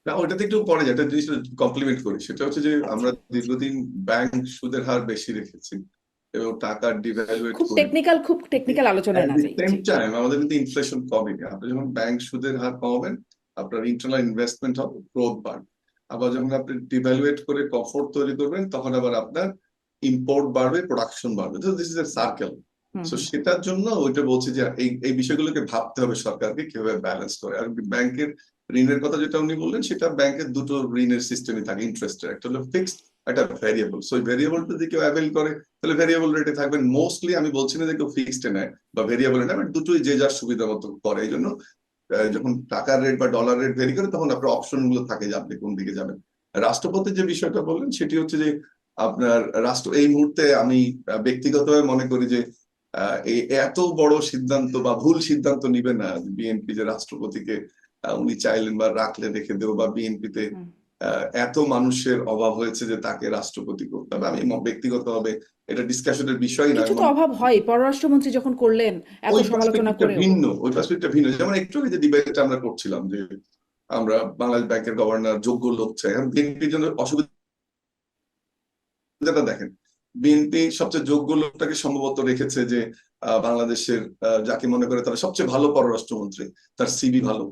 না, ওইটাতে একটু পরে যেটা জিনিস কমপ্লিমেন্ট করি, সেটা হচ্ছে যে আচ্ছা, আমরা দীর্ঘদিন ব্যাংক সুদের হার বেশি রেখেছি এবং টাকা ডিভ্যালুয়েট করি। খুব টেকনিক্যাল আলোচনায় অ্যাট না দি যাই, সেম জি। টাইম আমাদের কিন্তু ইনফ্লেশন কমেনি। আপনি যখন ব্যাংক সুদের হার কমাবেন, আপনার ইন্টারনাল ইনভেস্টমেন্ট হবে, গ্রোথ বাড়বে। আবার যখন আপনি ডিভ্যালুয়েট করে কমফোর্ট তৈরি করবেন, তখন আবার আপনার ইম্পোর্ট বাড়বে, প্রোডাকশন বাড়বে। তো this is a circle. Hmm so hmm. সেটার জন্য ওইটা বলছি যে এই এই বিষয়গুলোকে ভাবতে হবে সরকারকে কিভাবে ব্যালেন্স করে। আর ব্যাংকের ঋণের কথা যেটা উনি বললেন, সেটা ব্যাংকের দুটো ঋণের সিস্টেমই থাকে ইন্টারেস্টের, একটা হলো ফিক্সড, একটা ভেরিয়েবল। সো ওই ভেরিয়েবলটা যদি কেউ অ্যাভেল করে, তাহলে ভেরিয়েবল রেটে থাকবেন মোস্টলি। আমি বলছি না যে কেউ ফিক্সড নেয় বা ভেরিয়েবল নেয়, বাট দুটোই যে যার সুবিধা মতো করে। এই জন্য যখন টাকার রেট বা ডলার রেট ভেরি করে, তখন আপনার অপশন গুলো থাকে যে আপনি কোন দিকে যাবেন। রাষ্ট্রপতির যে বিষয়টা বললেন, সেটি হচ্ছে যে আপনার রাষ্ট্র এই মুহূর্তে আমি ব্যক্তিগতভাবে মনে করি যে এত বড় সিদ্ধান্ত বা ভুল সিদ্ধান্ত নিবে না বিএনপি, যে রাষ্ট্রপতিকে উনি চাইলেন বা রাখলে রেখে দেবো, বা বিএনপিতে হুম। এত মানুষের অভাব হয়েছে যে তাকে রাষ্ট্রপতি করতে হবে। আমি ব্যক্তিগতভাবে এটা ডিসকাশনের বিষয় না। কিছু তো অভাব হয়, পররাষ্ট্রমন্ত্রী যখন করলেন এত ওই সমালোচনা পার্সপেক্টিভটা করেও। ভিন্ন, ওই পার্সপেক্টিভটা ভিন্ন। যেমন একটু আগে যে ডিবেটটা আমরা করছিলাম যে আমরা বাংলাদেশ ব্যাংকের গভর্নর যোগ্য লোক চাই, এখন বিএনপির জন্য অসুবিধাটা দেখেন। বিএনপি সবচেয়ে যোগ্য লোকটাকে সম্ভবত রেখেছে যে বাংলাদেশের যাকে মনে করে তারা সবচেয়ে ভালো পররাষ্ট্রমন্ত্রী, তার সিভি ভালো।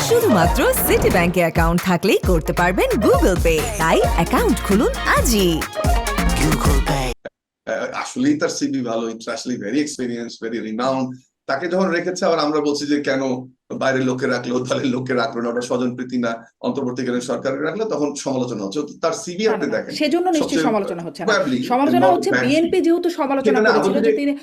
শুধুমাত্র সিটি ব্যাংকে অ্যাকাউন্ট থাকলেই করতে পারবেন গুগল পে, তাই অ্যাকাউন্ট খুলুন আজই। আসলেই তার সিভি ভালো, internationally very experience, very renowned. তাকে যখন রেখেছে, আবার আমরা বলছি যে কেন বাইরের লোকে রাখলো, দলের লোককে রাখলো না, ওটা স্বজন প্রীতি না, অন্তর্বর্তীকালীন সরকারকে রাখলো, তখন সমালোচনা হচ্ছে। তার সিভি না না আপনি না, দেখেন, সেজন্য নিশ্চয়ই সবচেয়ে সমালোচনা হচ্ছে না। প্রবাবলি সমালোচনা হচ্ছে ব্যাংকিং। বিএনপি যেহেতু সমালোচনা সেখানে করেছিল বলছি যে যে তিনি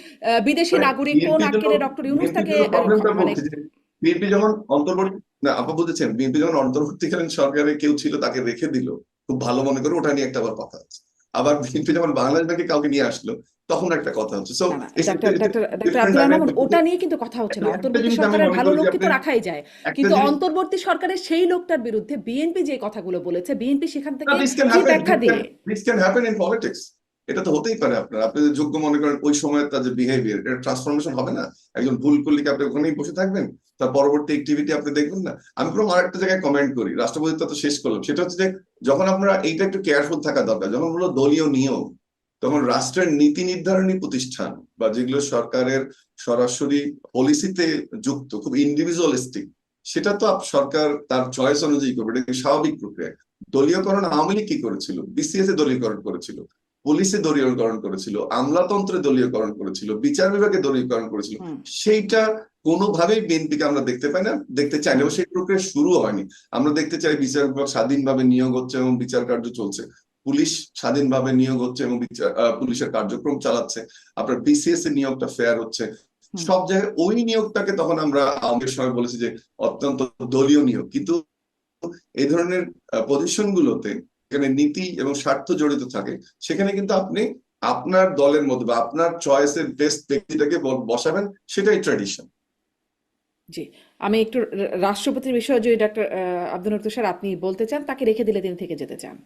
বিদেশি মানে নাগরিক, তো বিএনপির জন্য, নাক্কেলে ডক্টর ইউনূস বিএনপির তাকে জন্য প্রবলেমটা মানে। বলছি যে বিএনপি যখন অন্তর্বর্তী, না আপা বুঝেছেন, বিএনপি যখন অন্তর্বর্তীকালীন সরকারে কেউ ছিল তাকে রেখে দিল খুব ভালো মনে করে, ওটা নিয়ে একটা আবার কথা আছে। আবার বিএনপি যখন বাংলাদেশ ব্যাংকে কাউকে নিয়ে আসলো, তখন একটা কথা হচ্ছে। সো না না, doctor doctor doctor different Abdul Mamun, dimension. ওটা নিয়ে কিন্তু কথা হচ্ছে না। একটা অন্তর্বর্তী জিনিস আমি সরকারের মনে ভালো করি যে লোককে তো আপনি রাখাই যায়, একটা কিন্তু জিনিস, অন্তর্বর্তী সরকারের সেই লোকটার বিরুদ্ধে বিএনপি যে কথাগুলো বলেছে, বিএনপি সেখান থেকে দিস ক্যান কি হ্যাপেন, ব্যাখ্যা দিবে? This can happen in politics. এটা তো হতেই পারে। আপনি যদি যোগ্য মনে করেন, ওই সময় তার যে বিহেভিয়ার, এটা ট্রান্সফরমেশন হবে না। একজন ভুল করলে কি আপনি ওখানেই বসে থাকবেন? তার পরবর্তী অ্যাক্টিভিটি আপনি দেখবেন না? আমি পুরো আরেকটা জায়গায় কমেন্ট করি, রাষ্ট্রপতিত্ব তো শেষ করলাম, সেটা হচ্ছে যে যখন আমরা এইটা একটু কেয়ারফুল থাকা দরকার, যখন হলো দলীয় নিয়ম, তখন রাষ্ট্রের নীতি নির্ধারণী প্রতিষ্ঠান বা যেগুলো সরকারের সরাসরি পলিসিতে যুক্ত, খুব ইন্ডিভিজুয়ালিস্টিক, সেটা তো সরকার তার চয়েস অনুযায়ী করবে, এটা স্বাভাবিক প্রক্রিয়া। দলীয়করণ আওয়ামী লীগ কি করেছিল? বিসিএস এ দলীয়করণ করেছিল, পুলিশে দলীয়করণ করেছিল, আমলাতন্ত্রে দলীয়করণ করেছিল, বিচার বিভাগে দলীয়করণ করেছিল। হুম সেইটা কোনোভাবেই বিএনপিকে আমরা দেখতে পাই না, দেখতে চাই না, হুম এবং সেই প্রক্রিয়া শুরু হয়নি। আমরা দেখতে চাই বিচার বিভাগ স্বাধীনভাবে নিয়োগ হচ্ছে এবং বিচার কার্য চলছে, পুলিশ স্বাধীনভাবে নিয়োগ হচ্ছে এবং পুলিশের কার্যক্রম চালাচ্ছে, আপনার বিসিএস এর নিয়োগটা ফেয়ার হচ্ছে। হুম। সব জায়গায় ওই নিয়োগটাকে তখন আমরা আমাদের সময় বলেছি যে অত্যন্ত দলীয় নিয়োগ। কিন্তু এই ধরনের পজিশন গুলোতে এখানে নীতি এবং স্বার্থ জড়িত থাকে, সেখানে কিন্তু আপনি আপনার দলের মধ্যে বা আপনার চয়েসের বেস্ট ব্যক্তিটাকে বসাবেন, সেটাই ট্র্যাডিশন। জি, আমি একটু রাষ্ট্রপতির বিষয়ে যদি ডাক্তার আব্দুল নূর তুষার আপনি বলতে চান, তাকে রেখে দিলে তিনি থেকে যেতে চান।